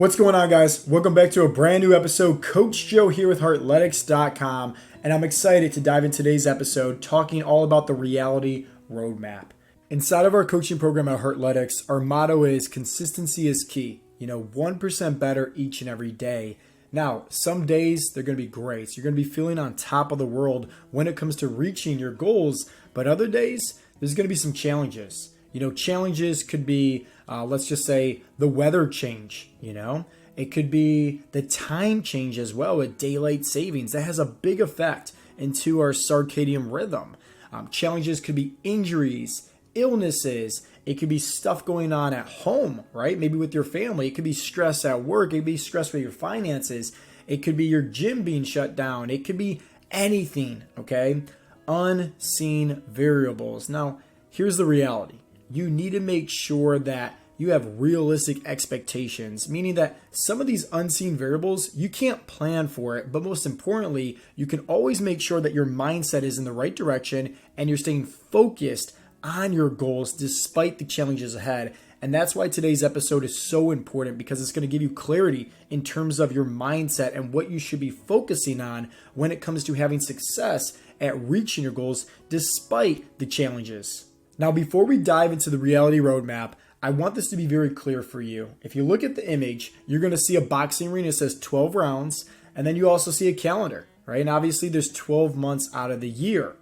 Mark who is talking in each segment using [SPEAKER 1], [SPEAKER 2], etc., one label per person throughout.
[SPEAKER 1] What's going on, guys? Welcome back to a brand new episode. Coach Joe here with Heartletics.com, and I'm excited to dive into today's episode talking all about the reality roadmap. Inside of our coaching program at Heartletics, our motto is consistency is key. 1% better each and every day. Now, some days they're going to be great. You're going to be feeling on top of the world when it comes to reaching your goals, but other days there's going to be some challenges. Challenges could be, let's just say, the weather change, It could be the time change as well with daylight savings. That has a big effect into our circadian rhythm. Challenges could be injuries, illnesses. It could be stuff going on at home, right? Maybe with your family. It could be stress at work. It could be stress with your finances. It could be your gym being shut down. It could be anything, okay? Unseen variables. Now, here's the reality. You need to make sure that you have realistic expectations, meaning that some of these unseen variables, you can't plan for it, but most importantly, you can always make sure that your mindset is in the right direction and you're staying focused on your goals despite the challenges ahead. And that's why today's episode is so important, because it's going to give you clarity in terms of your mindset and what you should be focusing on when it comes to having success at reaching your goals despite the challenges. Now, before we dive into the reality roadmap, I want this to be very clear for you. If you look at the image, you're going to see a boxing ring that says 12 rounds, and then you also see a calendar, right? And obviously there's 12 months out of the year.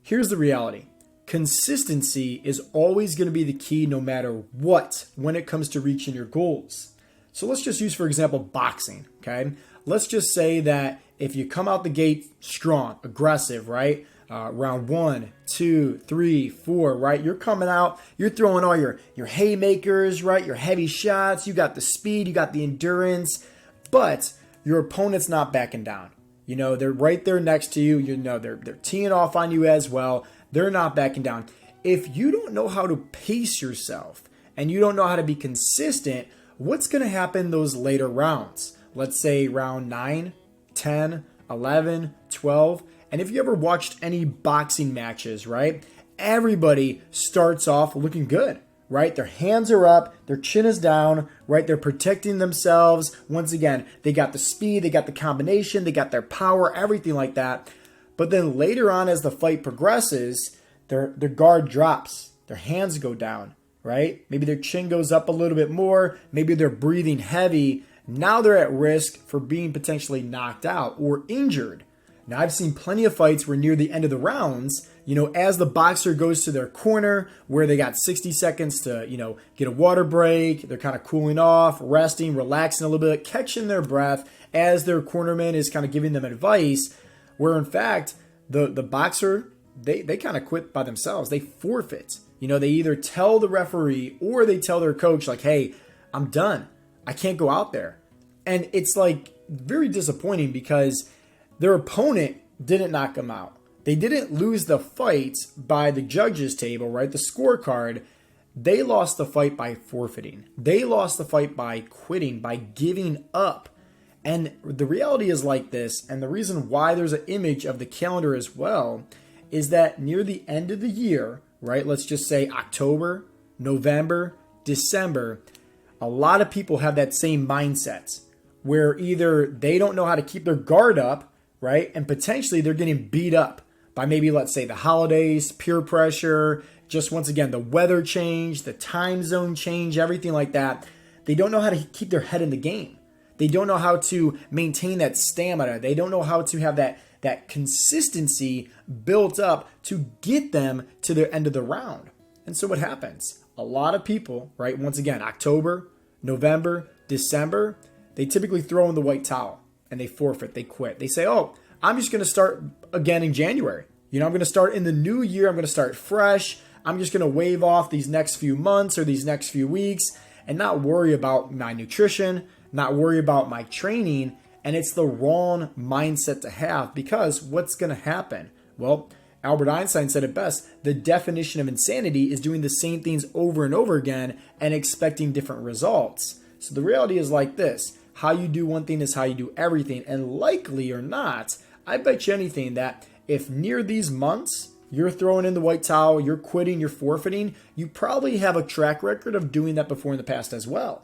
[SPEAKER 1] Here's the reality. Consistency is always going to be the key no matter what when it comes to reaching your goals. So let's just use, for example, boxing, okay? Let's just say that if you come out the gate strong, aggressive, right? Round 1, 2, 3, 4, right? You're coming out, you're throwing all your haymakers, right? Your heavy shots, you got the speed, you got the endurance, but your opponent's not backing down. They're right there next to you. They're teeing off on you as well. They're not backing down. If you don't know how to pace yourself and you don't know how to be consistent, what's going to happen those later rounds? Let's say round 9, 10, 11, 12. And if you ever watched any boxing matches, right, everybody starts off looking good, right? Their hands are up, their chin is down, right? They're protecting themselves. Once again, they got the speed, they got the combination, they got their power, everything like that. But then later on, as the fight progresses, their guard drops, their hands go down, right? Maybe their chin goes up a little bit more, maybe they're breathing heavy. Now they're at risk for being potentially knocked out or injured. Now, I've seen plenty of fights where near the end of the rounds, as the boxer goes to their corner where they got 60 seconds to, get a water break, they're kind of cooling off, resting, relaxing a little bit, catching their breath as their cornerman is kind of giving them advice, where in fact, the boxer, they kind of quit by themselves. They forfeit. They either tell the referee or they tell their coach, like, hey, I'm done. I can't go out there. And it's like very disappointing because their opponent didn't knock them out. They didn't lose the fight by the judges' table, right? The scorecard. They lost the fight by forfeiting. They lost the fight by quitting, by giving up. And the reality is like this, and the reason why there's an image of the calendar as well is that near the end of the year, right? Let's just say October, November, December, a lot of people have that same mindset where either they don't know how to keep their guard up, right? And potentially they're getting beat up by maybe, let's say, the holidays, peer pressure, just once again, the weather change, the time zone change, everything like that. They don't know how to keep their head in the game. They don't know how to maintain that stamina. They don't know how to have that consistency built up to get them to the end of the round. And so what happens? A lot of people, right? Once again, October, November, December, they typically throw in the white towel. And they forfeit, they quit. They say, oh, I'm just going to start again in January. I'm going to start in the new year. I'm going to start fresh. I'm just going to wave off these next few months or these next few weeks and not worry about my nutrition, not worry about my training. And it's the wrong mindset to have, because what's going to happen? Well, Albert Einstein said it best. The definition of insanity is doing the same things over and over again and expecting different results. So the reality is like this. How you do one thing is how you do everything. And likely or not, I bet you anything that if near these months you're throwing in the white towel, you're quitting, you're forfeiting, you probably have a track record of doing that before in the past as well.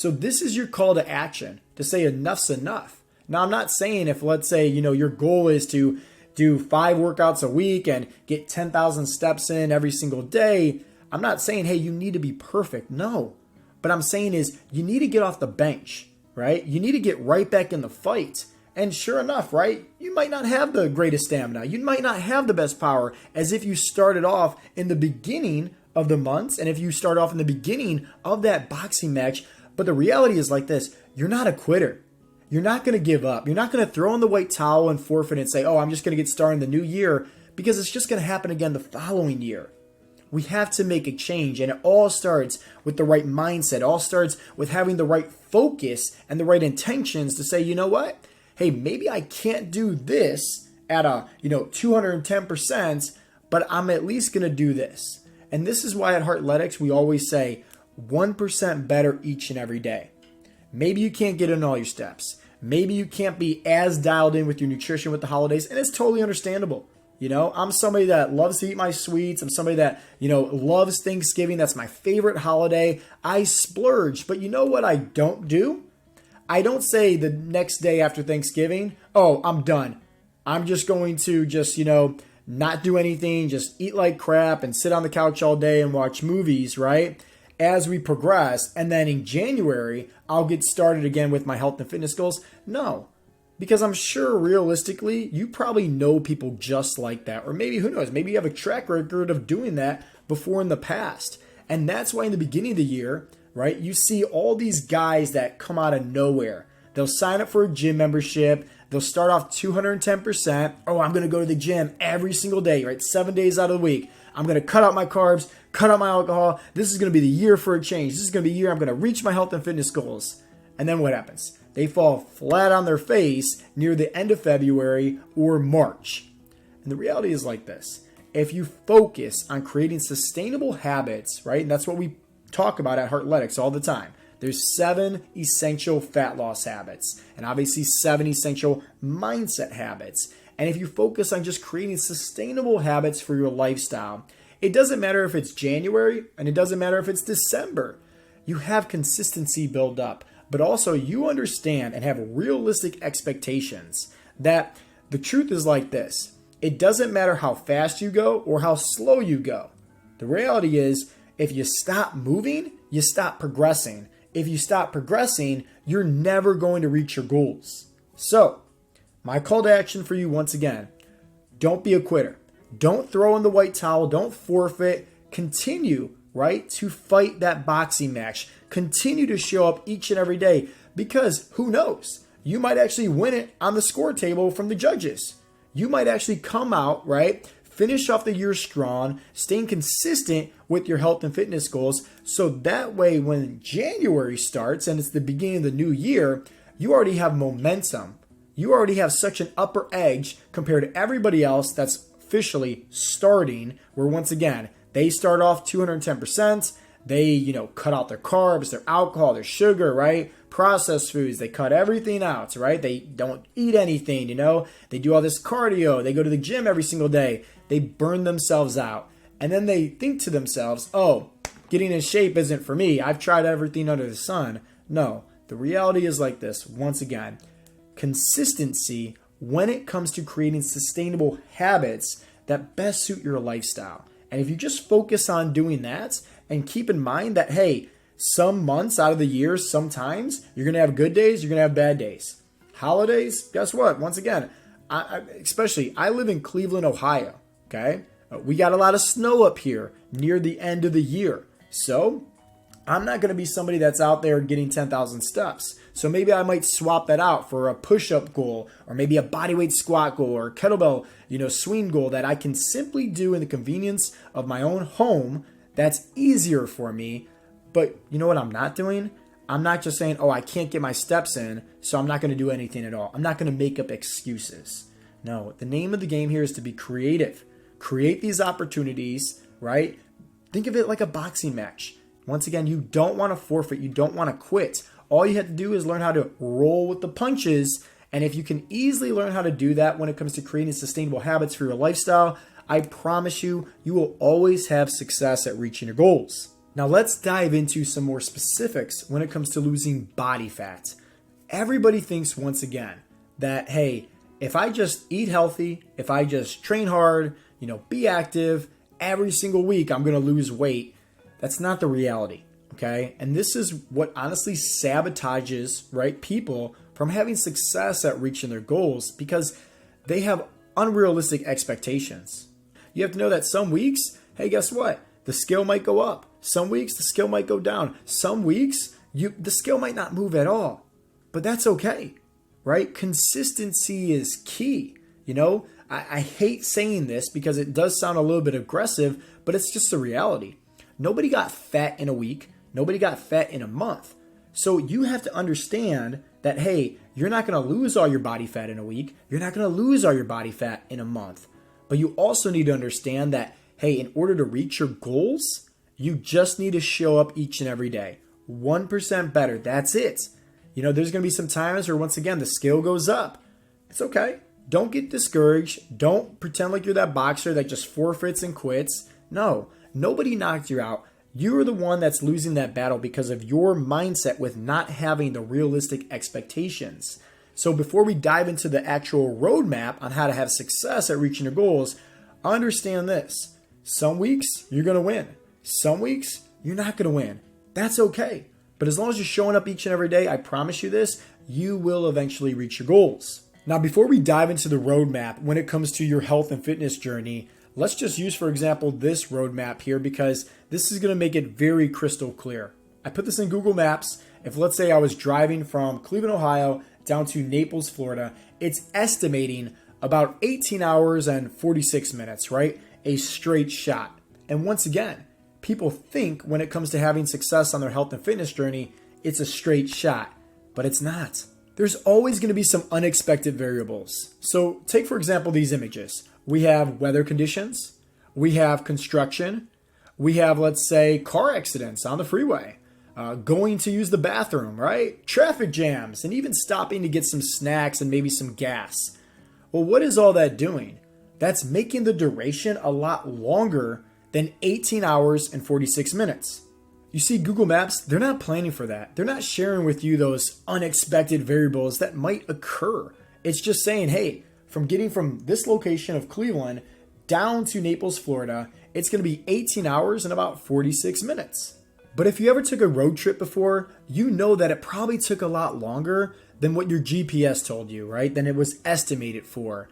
[SPEAKER 1] So this is your call to action to say enough's enough. Now, I'm not saying if, let's say, your goal is to do 5 workouts a week and get 10,000 steps in every single day. I'm not saying, hey, you need to be perfect. No. But I'm saying is you need to get off the bench, right? You need to get right back in the fight. And sure enough, right, you might not have the greatest stamina. You might not have the best power as if you started off in the beginning of the months and if you start off in the beginning of that boxing match. But the reality is like this, you're not a quitter. You're not going to give up. You're not going to throw in the white towel and forfeit and say, oh, I'm just going to get started in the new year, because it's just going to happen again the following year. We have to make a change, and it all starts with the right mindset. It all starts with having the right focus and the right intentions to say, you know what? Hey, maybe I can't do this at a 210%, but I'm at least going to do this. And this is why at Heartletics we always say 1% better each and every day. Maybe you can't get in all your steps. Maybe you can't be as dialed in with your nutrition with the holidays, and it's totally understandable. I'm somebody that loves to eat my sweets. I'm somebody that, loves Thanksgiving. That's my favorite holiday. I splurge, but you know what I don't do? I don't say the next day after Thanksgiving, oh, I'm done. I'm just going to not do anything, just eat like crap and sit on the couch all day and watch movies, right? As we progress, and then in January, I'll get started again with my health and fitness goals. No, because I'm sure realistically, you probably know people just like that. Or maybe, who knows, maybe you have a track record of doing that before in the past. And that's why in the beginning of the year, right, you see all these guys that come out of nowhere. They'll sign up for a gym membership. They'll start off 210%. Oh, I'm going to go to the gym every single day, right? 7 days out of the week. I'm going to cut out my carbs, cut out my alcohol. This is going to be the year for a change. This is going to be the year I'm going to reach my health and fitness goals. And then what happens? They fall flat on their face near the end of February or March. And the reality is like this. If you focus on creating sustainable habits, right? And that's what we talk about at Heartletics all the time. There's 7 essential fat loss habits and obviously 7 essential mindset habits. And if you focus on just creating sustainable habits for your lifestyle, it doesn't matter if it's January and it doesn't matter if it's December. You have consistency build up, but also you understand and have realistic expectations that the truth is like this. It doesn't matter how fast you go or how slow you go. The reality is, if you stop moving, you stop progressing. If you stop progressing, you're never going to reach your goals. So, my call to action for you once again, don't be a quitter. Don't throw in the white towel. Don't forfeit. Continue, right, to fight that boxing match. Continue to show up each and every day, because who knows? You might actually win it on the score table from the judges. You might actually come out, right, finish off the year strong, staying consistent with your health and fitness goals, so that way when January starts and it's the beginning of the new year, you already have momentum. You already have such an upper edge compared to everybody else that's officially starting, where once again, they start off 210%. They, cut out their carbs, their alcohol, their sugar, right? Processed foods, they cut everything out, right? They don't eat anything, They do all this cardio. They go to the gym every single day. They burn themselves out. And then they think to themselves, oh, getting in shape isn't for me. I've tried everything under the sun. No, the reality is like this. Once again, consistency when it comes to creating sustainable habits that best suit your lifestyle. And if you just focus on doing that and keep in mind that, hey, some months out of the year, sometimes you're going to have good days, you're going to have bad days. Holidays, guess what? Once again, I live in Cleveland, Ohio, okay? We got a lot of snow up here near the end of the year. So I'm not going to be somebody that's out there getting 10,000 steps. So maybe I might swap that out for a push-up goal, or maybe a bodyweight squat goal, or a kettlebell, swing goal that I can simply do in the convenience of my own home. That's easier for me. But you know what I'm not doing? I'm not just saying, oh, I can't get my steps in, so I'm not going to do anything at all. I'm not going to make up excuses. No, the name of the game here is to be creative. Create these opportunities, right? Think of it like a boxing match. Once again, you don't want to forfeit. You don't want to quit. All you have to do is learn how to roll with the punches. And if you can easily learn how to do that when it comes to creating sustainable habits for your lifestyle, I promise you, you will always have success at reaching your goals. Now let's dive into some more specifics when it comes to losing body fat. Everybody thinks once again that, hey, if I just eat healthy, if I just train hard, be active every single week, I'm going to lose weight. That's not the reality, okay? And this is what honestly sabotages, right, people from having success at reaching their goals because they have unrealistic expectations. You have to know that some weeks, hey, guess what? The scale might go up. Some weeks, the scale might go down. Some weeks, the scale might not move at all. But that's okay, right? Consistency is key. I hate saying this because it does sound a little bit aggressive, but it's just the reality. Nobody got fat in a week. Nobody got fat in a month. So you have to understand that, hey, you're not going to lose all your body fat in a week. You're not going to lose all your body fat in a month. But you also need to understand that, hey, in order to reach your goals, you just need to show up each and every day. 1% better. That's it. There's going to be some times where, once again, the scale goes up. It's okay. Don't get discouraged. Don't pretend like you're that boxer that just forfeits and quits. No, nobody knocked you out. You're the one that's losing that battle because of your mindset with not having the realistic expectations. So before we dive into the actual roadmap on how to have success at reaching your goals, understand this. Some weeks, you're going to win. Some weeks, you're not going to win. That's okay. But as long as you're showing up each and every day, I promise you this, you will eventually reach your goals. Now, before we dive into the roadmap when it comes to your health and fitness journey, let's just use, for example, this roadmap here because this is going to make it very crystal clear. I put this in Google Maps. If, let's say, I was driving from Cleveland, Ohio down to Naples, Florida, it's estimating about 18 hours and 46 minutes, right? A straight shot. And once again, people think when it comes to having success on their health and fitness journey, it's a straight shot, but it's not. There's always going to be some unexpected variables. So take, for example, these images. We have weather conditions. We have construction. We have, let's say, car accidents on the freeway, going to use the bathroom, right? Traffic jams, and even stopping to get some snacks and maybe some gas. Well, what is all that doing? That's making the duration a lot longer than 18 hours and 46 minutes. You see, Google Maps, they're not planning for that. They're not sharing with you those unexpected variables that might occur. It's just saying, hey, from getting from this location of Cleveland down to Naples, Florida, it's going to be 18 hours and about 46 minutes. But if you ever took a road trip before, you know that it probably took a lot longer than what your GPS told you, right? Than it was estimated for.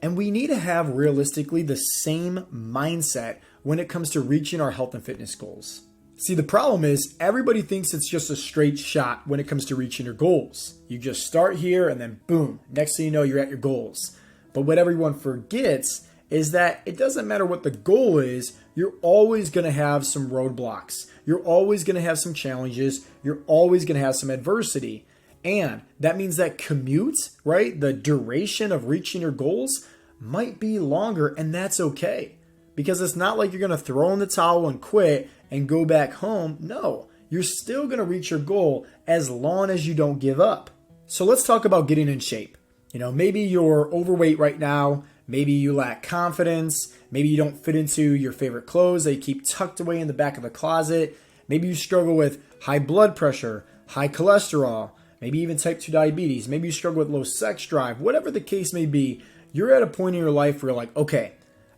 [SPEAKER 1] And we need to have realistically the same mindset when it comes to reaching our health and fitness goals. See, the problem is everybody thinks it's just a straight shot when it comes to reaching your goals. You just start here and then boom, next thing you know, you're at your goals. But what everyone forgets is that it doesn't matter what the goal is, you're always going to have some roadblocks. You're always going to have some challenges. You're always going to have some adversity. And that means that commute, right, the duration of reaching your goals might be longer, and that's okay. Because it's not like you're going to throw in the towel and quit and go back home. No, you're still going to reach your goal as long as you don't give up. So let's talk about getting in shape. Maybe you're overweight right now. Maybe you lack confidence. Maybe you don't fit into your favorite clothes that you keep tucked away in the back of the closet. Maybe you struggle with high blood pressure, high cholesterol, maybe even type 2 diabetes. Maybe you struggle with low sex drive. Whatever the case may be, you're at a point in your life where you're like, okay,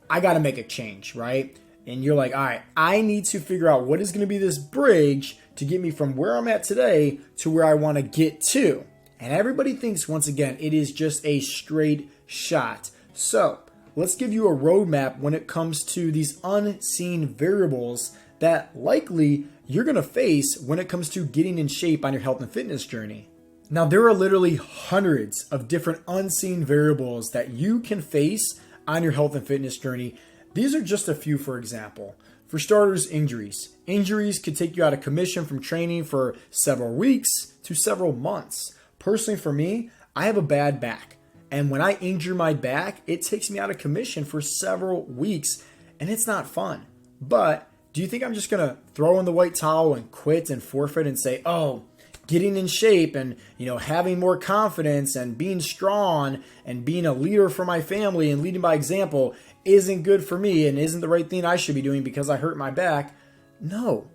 [SPEAKER 1] I got to make a change, right? And you're like, all right, I need to figure out what is going to be this bridge to get me from where I'm at today to where I want to get to. And everybody thinks, once again, it is just a straight shot. So let's give you a roadmap when it comes to these unseen variables that likely you're going to face when it comes to getting in shape on your health and fitness journey. Now, there are literally hundreds of different unseen variables that you can face on your health and fitness journey. These are just a few, for example. For starters, injuries. Injuries could take you out of commission from training for several weeks to several months. Personally, for me, I have a bad back. And when I injure my back, it takes me out of commission for several weeks. And it's not fun. But do you think I'm just going to throw in the white towel and quit and forfeit and say, oh, getting in shape and, having more confidence and being strong and being a leader for my family and leading by example isn't good for me and isn't the right thing I should be doing because I hurt my back? No,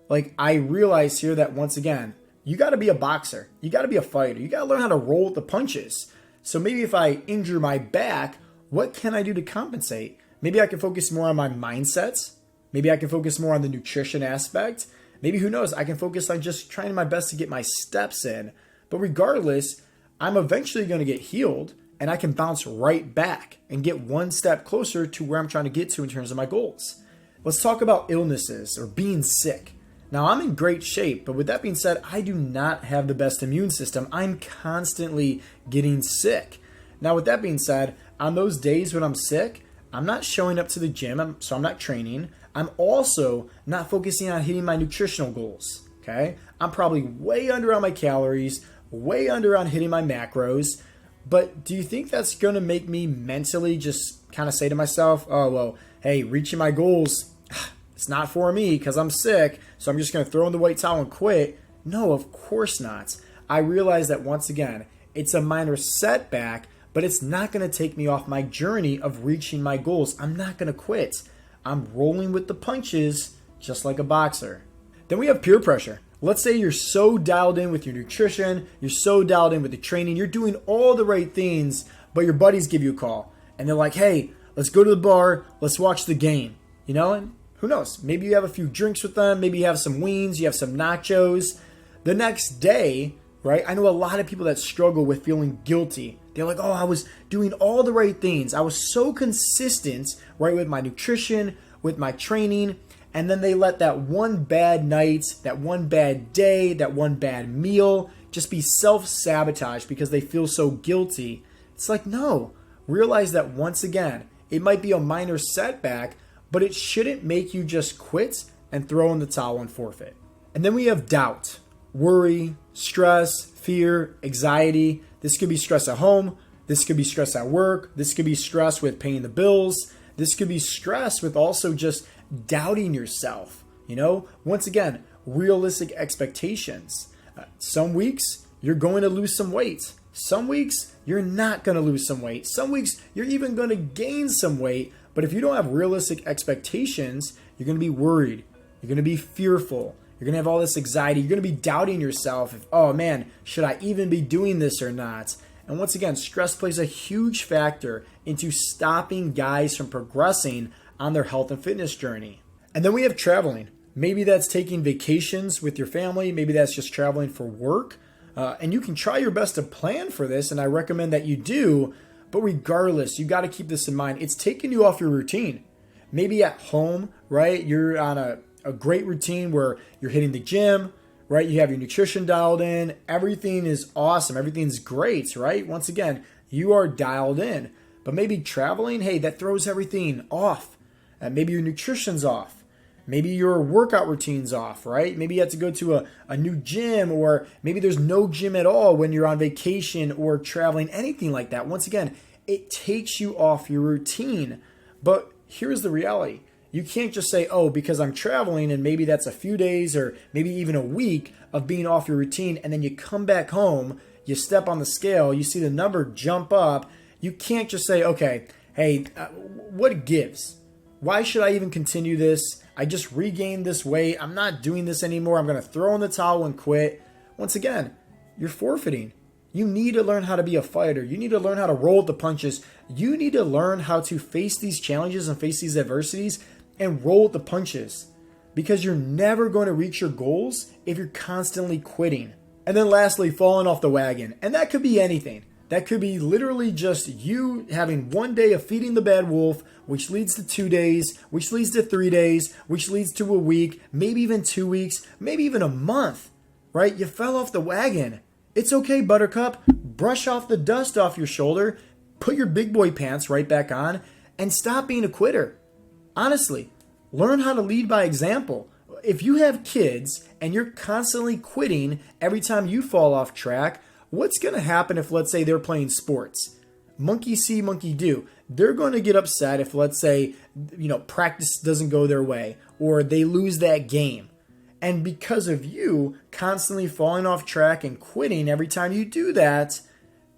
[SPEAKER 1] Like, I realize here that once again, you got to be a boxer. You got to be a fighter. You got to learn how to roll with the punches. So maybe if I injure my back, what can I do to compensate? Maybe I can focus more on my mindsets. Maybe I can focus more on the nutrition aspect. Maybe, who knows, I can focus on just trying my best to get my steps in. But regardless, I'm eventually going to get healed and I can bounce right back and get one step closer to where I'm trying to get to in terms of my goals. Let's talk about illnesses or being sick. Now, I'm in great shape, but with that being said, I do not have the best immune system. I'm constantly getting sick. Now, with that being said, on those days when I'm sick, I'm not showing up to the gym, so I'm not training. I'm also not focusing on hitting my nutritional goals, okay? I'm probably way under on my calories, way under on hitting my macros, but do you think that's going to make me mentally just kind of say to myself, oh, well, hey, reaching my goals, it's not for me because I'm sick, so I'm just going to throw in the white towel and quit? No, of course not. I realize that once again, it's a minor setback, but it's not going to take me off my journey of reaching my goals. I'm not going to quit. I'm rolling with the punches just like a boxer. Then we have peer pressure. Let's say you're so dialed in with your nutrition, you're so dialed in with the training, you're doing all the right things, but your buddies give you a call and they're like, hey, let's go to the bar, let's watch the game, and who knows, maybe you have a few drinks with them, maybe you have some wings, you have some nachos. The next day, right, I know a lot of people that struggle with feeling guilty. They're like, oh, I was doing all the right things. I was so consistent, right, with my nutrition, with my training. And then they let that one bad night, that one bad day, that one bad meal just be self-sabotage because they feel so guilty. It's like, no, realize that once again, it might be a minor setback, but it shouldn't make you just quit and throw in the towel and forfeit. And then we have doubt, worry, stress, fear, anxiety. This could be stress at home. This could be stress at work. This could be stress with paying the bills. This could be stress with also just doubting yourself. Once again, realistic expectations. Some weeks you're going to lose some weight. Some weeks you're not going to lose some weight. Some weeks you're even going to gain some weight. But if you don't have realistic expectations, you're going to be worried. You're going to be fearful. You're going to have all this anxiety. You're going to be doubting yourself. Oh man, should I even be doing this or not? And once again, stress plays a huge factor into stopping guys from progressing on their health and fitness journey. And then we have traveling. Maybe that's taking vacations with your family. Maybe that's just traveling for work. And you can try your best to plan for this, and I recommend that you do. But regardless, you got to keep this in mind. It's taking you off your routine. Maybe at home, right? You're on a great routine where you're hitting the gym, right? You have your nutrition dialed in. Everything is awesome. Everything's great, right? Once again, you are dialed in. But maybe traveling, hey, that throws everything off. Maybe your nutrition's off. Maybe your workout routine's off, right? Maybe you have to go to a new gym, or maybe there's no gym at all when you're on vacation or traveling, anything like that. Once again, it takes you off your routine. But here's the reality. You can't just say, oh, because I'm traveling and maybe that's a few days or maybe even a week of being off your routine, and then you come back home, you step on the scale, you see the number jump up. You can't just say, okay, hey, what gives? Why should I even continue this? I just regained this weight. I'm not doing this anymore. I'm going to throw in the towel and quit. Once again, you're forfeiting. You need to learn how to be a fighter. You need to learn how to roll with the punches. You need to learn how to face these challenges and face these adversities and roll with the punches, because you're never going to reach your goals if you're constantly quitting. And then lastly, falling off the wagon. And that could be anything. That could be literally just you having one day of feeding the bad wolf, which leads to 2 days, which leads to 3 days, which leads to a week, maybe even 2 weeks, maybe even a month, right? You fell off the wagon. It's okay, Buttercup. Brush off the dust off your shoulder, put your big boy pants right back on, and stop being a quitter. Honestly, learn how to lead by example. If you have kids and you're constantly quitting every time you fall off track, what's going to happen if, let's say, they're playing sports? Monkey see, monkey do. They're going to get upset if, let's say, practice doesn't go their way or they lose that game. And because of you constantly falling off track and quitting every time you do that,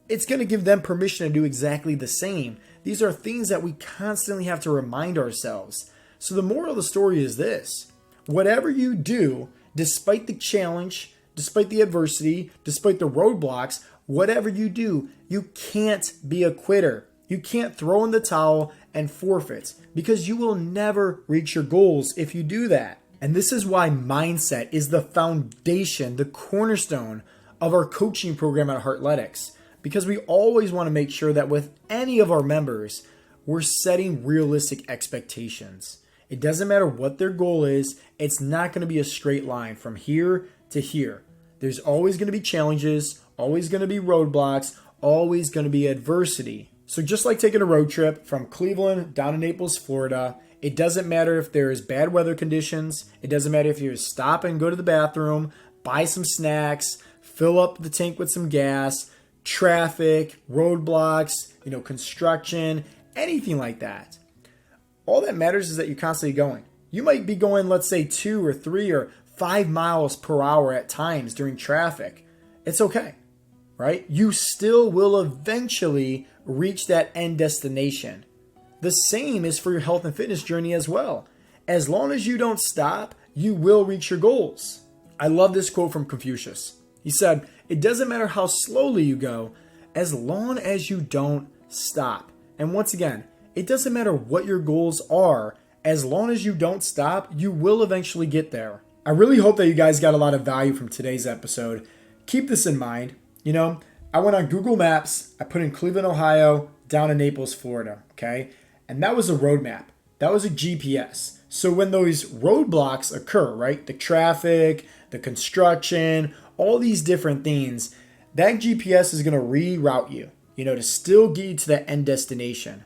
[SPEAKER 1] it's going to give them permission to do exactly the same. These are things that we constantly have to remind ourselves. So the moral of the story is this: whatever you do, Despite the challenge, despite the adversity, despite the roadblocks, whatever you do, you can't be a quitter. You can't throw in the towel and forfeit because you will never reach your goals if you do that. And this is why mindset is the foundation, the cornerstone of our coaching program at Heartletics, because we always want to make sure that with any of our members, we're setting realistic expectations. It doesn't matter what their goal is, it's not going to be a straight line from here to here. There's always going to be challenges, always going to be roadblocks, always going to be adversity. So just like taking a road trip from Cleveland down to Naples, Florida, it doesn't matter if there's bad weather conditions. It doesn't matter if you stop and go to the bathroom, buy some snacks, fill up the tank with some gas, traffic, roadblocks, construction, anything like that. All that matters is that you're constantly going. You might be going, let's say 2 or 3 or 5 miles per hour at times during traffic. It's okay, right? You still will eventually reach that end destination. The same is for your health and fitness journey as well. As long as you don't stop, you will reach your goals. I love this quote from Confucius. He said, "It doesn't matter how slowly you go, as long as you don't stop." And once again, it doesn't matter what your goals are, as long as you don't stop, you will eventually get there. I really hope that you guys got a lot of value from today's episode. Keep this in mind. I went on Google Maps, I put in Cleveland, Ohio, down to Naples, Florida, okay? And that was a roadmap. That was a GPS. So when those roadblocks occur, right? The traffic, the construction, all these different things, that GPS is going to reroute you, to still get you to that end destination.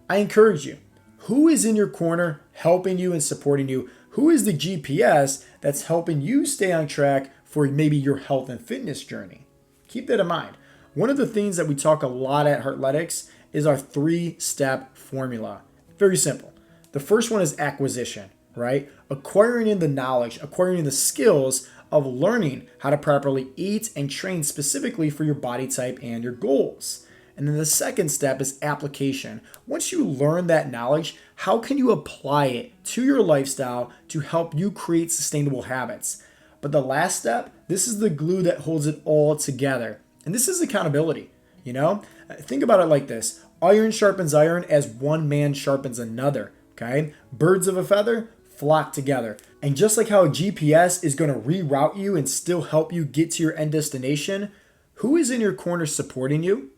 [SPEAKER 1] I encourage you. Who is in your corner helping you and supporting you? Who is the GPS that's helping you stay on track for maybe your health and fitness journey? Keep that in mind. One of the things that we talk a lot at Heartletics is our 3-step formula. Very simple. The first one is acquisition, right? Acquiring in the knowledge, acquiring the skills of learning how to properly eat and train specifically for your body type and your goals. And then the second step is application. Once you learn that knowledge, how can you apply it to your lifestyle to help you create sustainable habits? But the last step, this is the glue that holds it all together. And this is accountability. Think about it like this. Iron sharpens iron as one man sharpens another. Okay? Birds of a feather flock together. And just like how a GPS is going to reroute you and still help you get to your end destination, who is in your corner supporting you,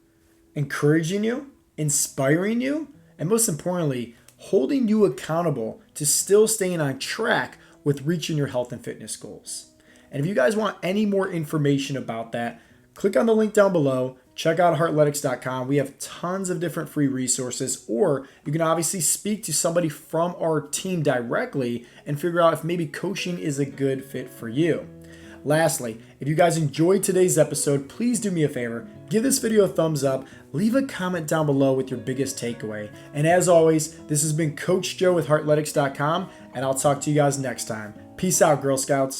[SPEAKER 1] encouraging you, inspiring you, and most importantly, holding you accountable to still staying on track with reaching your health and fitness goals? And if you guys want any more information about that, click on the link down below. Check out heartletics.com. We have tons of different free resources, or you can obviously speak to somebody from our team directly and figure out if maybe coaching is a good fit for you. Lastly, if you guys enjoyed today's episode, please do me a favor. Give this video a thumbs up. Leave a comment down below with your biggest takeaway. And as always, this has been Coach Joe with heartletics.com, and I'll talk to you guys next time. Peace out, Girl Scouts.